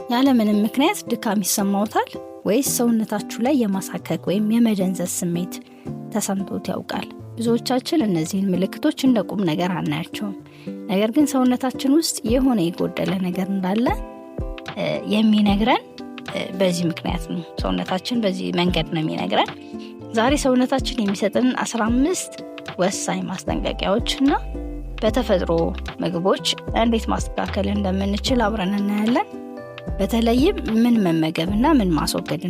ያለምንም ምክንያት ድካም ይሰማዎታል ወይስ ሰውነታችሁ ላይ የማሳከክ ወይም የመደንዘዝ ስሜት ተሰምቶት ያውቃል? ብዙዎቻችን እነዚህን ምልክቶች እንደ ቁም ነገር አናያቸውም። ነገር ግን ሰውነታችን ውስጥ የሆነ የጎደለ ነገር እንዳለ የሚነግረን በዚህ ምክንያት ነው። ሰውነታችን በዚህ መንገድ ነው የሚነግረን። ዛሬ ሰውነታችን የሚሰጥን 15 ወሳኝ ማስጠንቀቂያዎችና በተፈጥሮ ምግቦች እንዴት ማስተካከል እንደምንችል አብረን እናያለን። በተለይም ምን መመገብና ምን ማስወገድ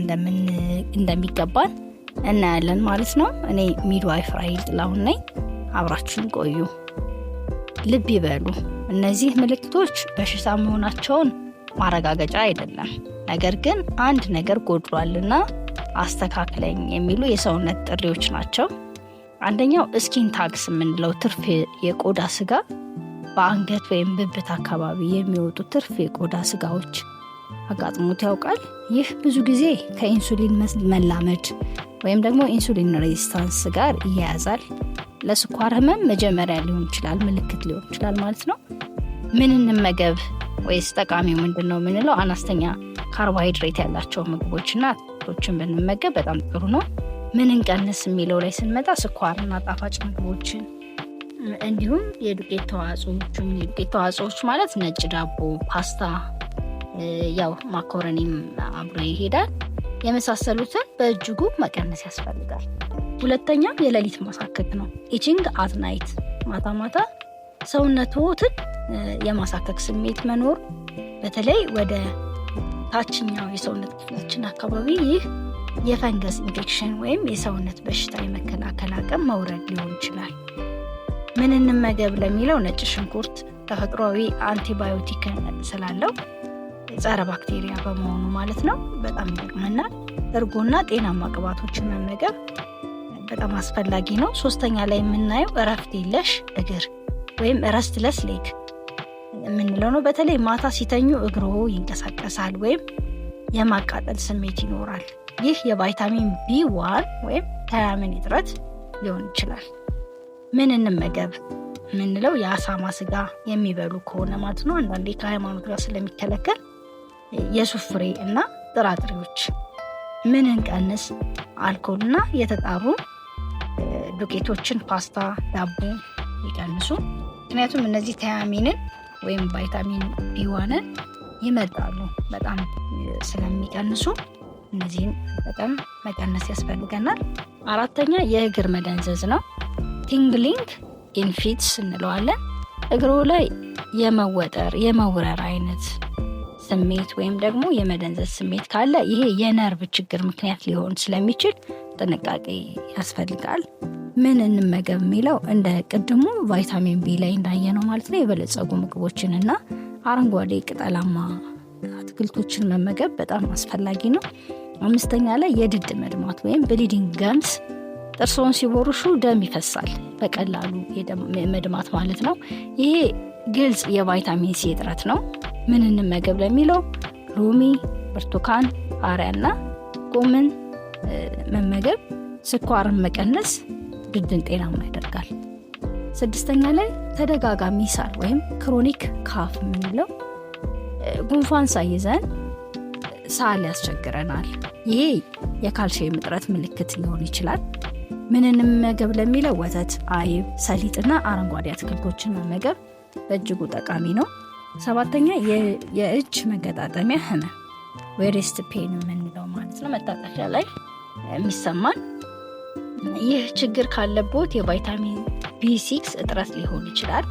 እንደሚገባን እናያለን ማለት ነው። እኔ ሚድዋይፍ ራሔል ጥላሁን ነኝ። አብራችሁን ቆዩ። ልብ ይበሉ፣ እነዚህ ምልክቶች በሽታ መሆናቸውን ማረጋገጫ አይደለም። ነገር ግን አንድ ነገር ጎድሏልና አስተካክለኝ የሚሉ የሰውነት ጥሪዎች ናቸው። አንደኛው ስኪን ታግስ የምንለው ትርፍ የቆዳ ስጋ፣ በአንገት ወይም ብብት አካባቢ የሚወጡ ትርፍ የቆዳ ስጋዎች አጋጥሞት ያውቃል? ይህ ብዙ ጊዜ ከኢንሱሊን መላመድ ወይም ደግሞ ኢንሱሊን ሬዚስታንስ ጋር ይያያዛል። ለስኳር ህመም መጀመሪያ ሊሆን ይችላል፣ ምልክት ሊሆን ይችላል ማለት ነው። ምን እንመገብ ወይስ ጠቃሚው ምንድነው የምንለው? አነስተኛ ካርቦሃይድሬት ያላቸው ምግቦችና አትክልቶችን ብንመገብ በጣም ጥሩ ነው። ምን እንቀንስ የሚለው ላይ ስንመጣ ስኳርና ጣፋጭ ምግቦችን እንዲሁም የዱቄት ተዋጽኦች ማለት ነጭ ዳቦ፣ ፓስታ፣ ያው ማካሮኒም አብሮ ይሄዳል፣ የመሳሰሉትን በእጅጉ መቀነስ ያስፈልጋል። ሁለተኛው የሌሊት ማሳከክ ነው። ኢቺንግ አት ናይት፣ ማታ ማታ ሰውነትዎትን የማሳከክ ስሜት መኖር፣ በተለይ ወደ ታችኛው የሰውነት ክፍላችን አካባቢ፣ ይህ የፈንገስ ኢንፌክሽን ወይም የሰውነት በሽታ የመከላከል አቅም መውረድ ሊሆን ይችላል። ምን እንመገብ ለሚለው ነጭ ሽንኩርት ተፈጥሯዊ አንቲባዮቲክ ስላለው ጸረ ባክቴሪያ በመሆኑ ማለት ነው በጣም ይጠቅመናል። እርጎና ጤናማ ቅባቶችን መመገብ በጣም አስፈላጊ ነው። ሶስተኛ ላይ የምናየው እረፍት የለሽ እግር ወይም ረስትለስ ሌግ የምንለው ነው። በተለይ ማታ ሲተኙ እግሮ ይንቀሳቀሳል ወይም የማቃጠል ስሜት ይኖራል። ይህ የቫይታሚን B1 ወይም ታያሚን እጥረት ሊሆን ይችላል። ምን እንመገብ የምንለው የአሳማ ስጋ የሚበሉ ከሆነ ማለት ነው። አንዳንዴ ከሃይማኖት ጋር ስለሚከለከል የሱፍ ፍሬ እና ጥራጥሬዎች። ምን እንቀንስ? አልኮልና የተጣሩ ዱቄቶችን፣ ፓስታ፣ ዳቦ ይቀንሱ። ምክንያቱም እነዚህ ታያሚንን ወይም ቫይታሚን B1ን ይመጣሉ በጣም ስለሚቀንሱ እነዚህን በጣም መቀነስ ያስፈልገናል። አራተኛ የእግር መደንዘዝ ነው። ቲንግሊንግ ኢን ፊትስ እንለዋለን። እግሮ ላይ የመወጠር የመውረር አይነት ስሜት ወይም ደግሞ የመደንዘዝ ስሜት ካለ ይሄ የነርቭ ችግር ምክንያት ሊሆን ስለሚችል ጥንቃቄ ያስፈልጋል። ምን እንመገብ የሚለው እንደ ቅድሙ ቫይታሚን B ላይ እንዳየነው ማለት ነው የበለጸጉ ምግቦችን እና አረንጓዴ ቅጠላማ አትክልቶችን መመገብ በጣም አስፈላጊ ነው። አምስተኛ ላይ የድድ መድማት ወይም ብሊዲንግ ገምስ፣ ጥርሶን ሲቦርሹ ደም ይፈሳል በቀላሉ መድማት ማለት ነው። ይሄ ግልጽ የቫይታሚን C እጥረት ነው። ምን እንመገብ ለሚለው ሎሚ፣ ብርቱካን፣ ቃሪያና ጎመን መመገብ ስኳርን መቀነስ ድድን ጤናማ ያደርጋል። ስድስተኛ ላይ ተደጋጋሚ ሳል ወይም ክሮኒክ ካፍ የምንለው ጉንፋን ሳይዘን ሳል ያስቸግረናል። ይሄ የካልሲየም እጥረት ምልክት ሊሆን ይችላል። ምን እንመገብ ለሚለው ወተት፣ አይብ፣ ሰሊጥና አረንጓዴ አትክልቶችን መመገብ በእጅጉ ጠቃሚ ነው። ሰባተኛ የእጅ መገጣጠሚያ ህመም ወይ ሬስት ፔን የምንለው ማለት ነው፣ መታጠፊያ ላይ የሚሰማን። ይህ ችግር ካለቦት የቫይታሚን B6 እጥረት ሊሆን ይችላል።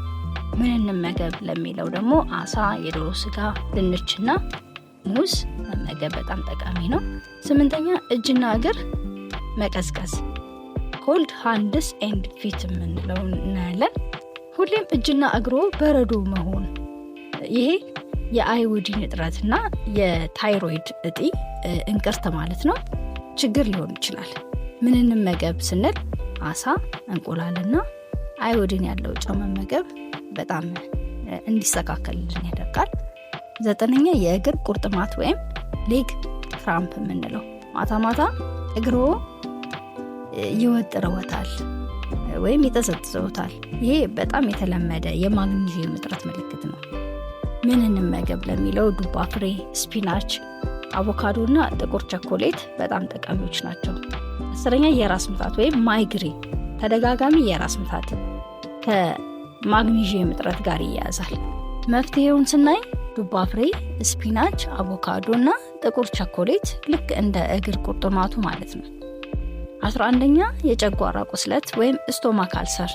ምን እንመገብ ለሚለው ደግሞ አሳ፣ የዶሮ ስጋ፣ ድንችና ሙዝ መመገብ በጣም ጠቃሚ ነው። ስምንተኛ እጅና እግር መቀዝቀዝ ኮልድ ሃንድስ ኤንድ ፊት የምንለው እናያለን። ሁሌም እጅና እግሮ በረዶ መሆን፣ ይሄ የአይኦዲን እጥረትና የታይሮይድ እጢ እንቅርት ማለት ነው ችግር ሊሆን ይችላል። ምን እንመገብ ስንል አሳ፣ እንቁላልና አዮዲን ያለው ጨው መመገብ በጣም እንዲስተካከልልን ያደርጋል። ዘጠነኛ የእግር ቁርጥማት ወይም ሌግ ክራምፕ የምንለው ማታ ማታ እግሮ ይወጥረውታል ወይም ይጠዘጥዘውታል። ይሄ በጣም የተለመደ የማግኒዚየም እጥረት ምልክት ነው። ምን እንመገብ ለሚለው ዱባ ፍሬ፣ ስፒናች፣ አቮካዶ እና ጥቁር ቸኮሌት በጣም ጠቃሚዎች ናቸው። 10ኛ የራስ ምታት ወይም ማይግሬን፣ ተደጋጋሚ የራስ ምታት ከማግኒዥየም እጥረት ጋር ይያያዛል። መፍትሄውን ስናይ ዱባ ፍሬ፣ ስፒናች፣ አቮካዶ እና ጥቁር ቸኮሌት ልክ እንደ እግር ቁርጥማቱ ማለት ነው። 11ኛ የጨጓራ ቁስለት ወይም ስቶማክ አልሰር።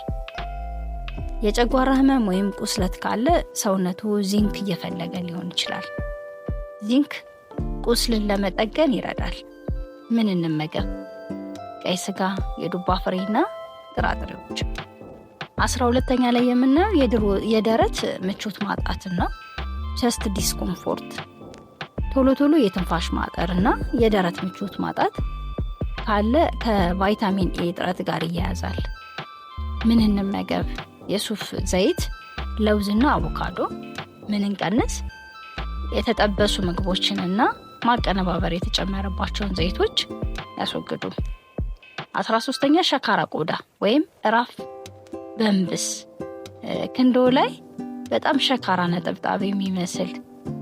የጨጓራ ህመም ወይም ቁስለት ካለ ሰውነቱ ዚንክ እየፈለገ ሊሆን ይችላል። ዚንክ ቁስልን ለመጠገን ይረዳል። ምን እንመገብ? ቀይ ስጋ፣ የዱባ ፍሬና ጥራጥሬዎች። 12ኛ ላይ የምናየው የደረት ምቾት ማጣትና ቸስት ዲስኮምፎርት፣ ቶሎ ቶሎ የትንፋሽ ማጠርና የደረት ምቾት ማጣት ካለ ከቫይታሚን ኤ እጥረት ጋር ይያያዛል። ምን እንመገብ? የሱፍ ዘይት፣ ለውዝና አቮካዶ። ምን እንቀንስ? የተጠበሱ ምግቦችንና ማቀነባበር የተጨመረባቸውን ዘይቶች ያስወግዱ። 13ኛ ሸካራ ቆዳ ወይም ራፍ በንብስ፣ ክንዶ ላይ በጣም ሸካራ ነጠብጣብ የሚመስል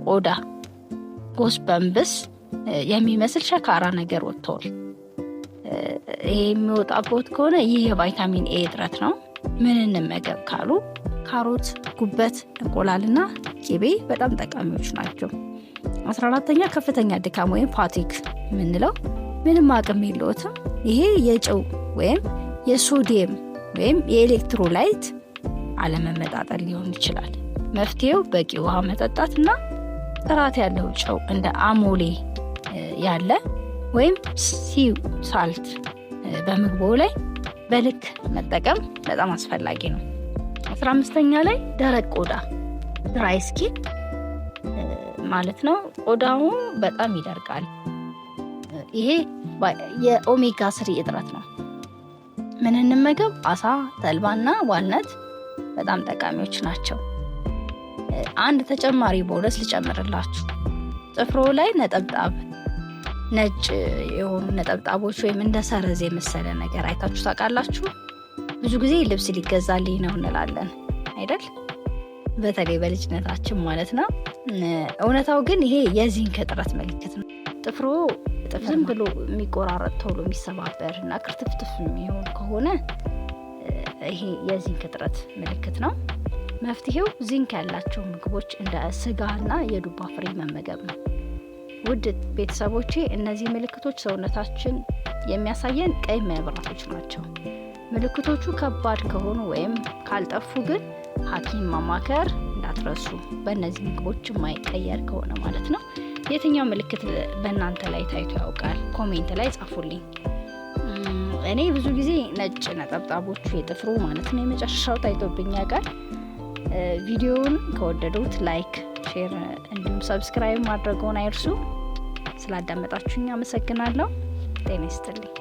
ቆዳ ጎስ በንብስ የሚመስል ሸካራ ነገር ወጥቷል። ይሄ የሚወጣበት ከሆነ ይህ የቫይታሚን ኤ እጥረት ነው። ምን እንመገብ ካሉ ካሮት፣ ጉበት፣ እንቁላልና ቂቤ በጣም ጠቃሚዎች ናቸው። 14ኛ ከፍተኛ ድካም ወይም ፋቲግ የምንለው ምንም አቅም የለዎትም። ይሄ የጨው ወይም የሶዲየም ወይም የኤሌክትሮላይት አለመመጣጠን ሊሆን ይችላል። መፍትሄው በቂ ውሃ መጠጣትና ጥራት ያለው ጨው እንደ አሞሌ ያለ ወይም ሲው ሳልት በምግቦ ላይ በልክ መጠቀም በጣም አስፈላጊ ነው። 15ኛ ላይ ደረቅ ቆዳ ድራይ ስኪን ማለት ነው። ቆዳው በጣም ይደርቃል። ይሄ የኦሜጋ 3 እጥረት ነው። ምን እንመገብ? አሳ፣ ተልባና ዋልነት በጣም ጠቃሚዎች ናቸው። አንድ ተጨማሪ ቦነስ ልጨምርላችሁ። ጥፍሮ ላይ ነጠብጣብ፣ ነጭ የሆኑ ነጠብጣቦች ወይም እንደ ሰረዝ የመሰለ ነገር አይታችሁ ታውቃላችሁ? ብዙ ጊዜ ልብስ ሊገዛልኝ ነው እንላለን አይደል? በተለይ በልጅነታችን ማለት ነው። እውነታው ግን ይሄ የዚንክ እጥረት ምልክት ነው። ጥፍሮ ዝም ብሎ የሚቆራረጥ ቶሎ የሚሰባበር እና ክርትፍትፍ የሚሆን ከሆነ ይሄ የዚንክ እጥረት ምልክት ነው። መፍትሄው ዚንክ ያላቸው ምግቦች እንደ ስጋና የዱባ ፍሬ መመገብ ነው። ውድ ቤተሰቦቼ፣ እነዚህ ምልክቶች ሰውነታችን የሚያሳየን ቀይ መብራቶች ናቸው። ምልክቶቹ ከባድ ከሆኑ ወይም ካልጠፉ ግን ሐኪም ማማከር እንዳትረሱ። በእነዚህ ምግቦች የማይቀየር ከሆነ ማለት ነው። የትኛው ምልክት በእናንተ ላይ ታይቶ ያውቃል? ኮሜንት ላይ ጻፉልኝ። እኔ ብዙ ጊዜ ነጭ ነጠብጣቦቹ የጥፍሩ ማለት ነው የመጨረሻው ታይቶብኝ ያውቃል። ቪዲዮውን ከወደዱት ላይክ፣ ሼር እንዲሁም ሰብስክራይብ ማድረግዎን አይርሱ። ስላዳመጣችሁኝ አመሰግናለሁ። ጤና ይስጥልኝ።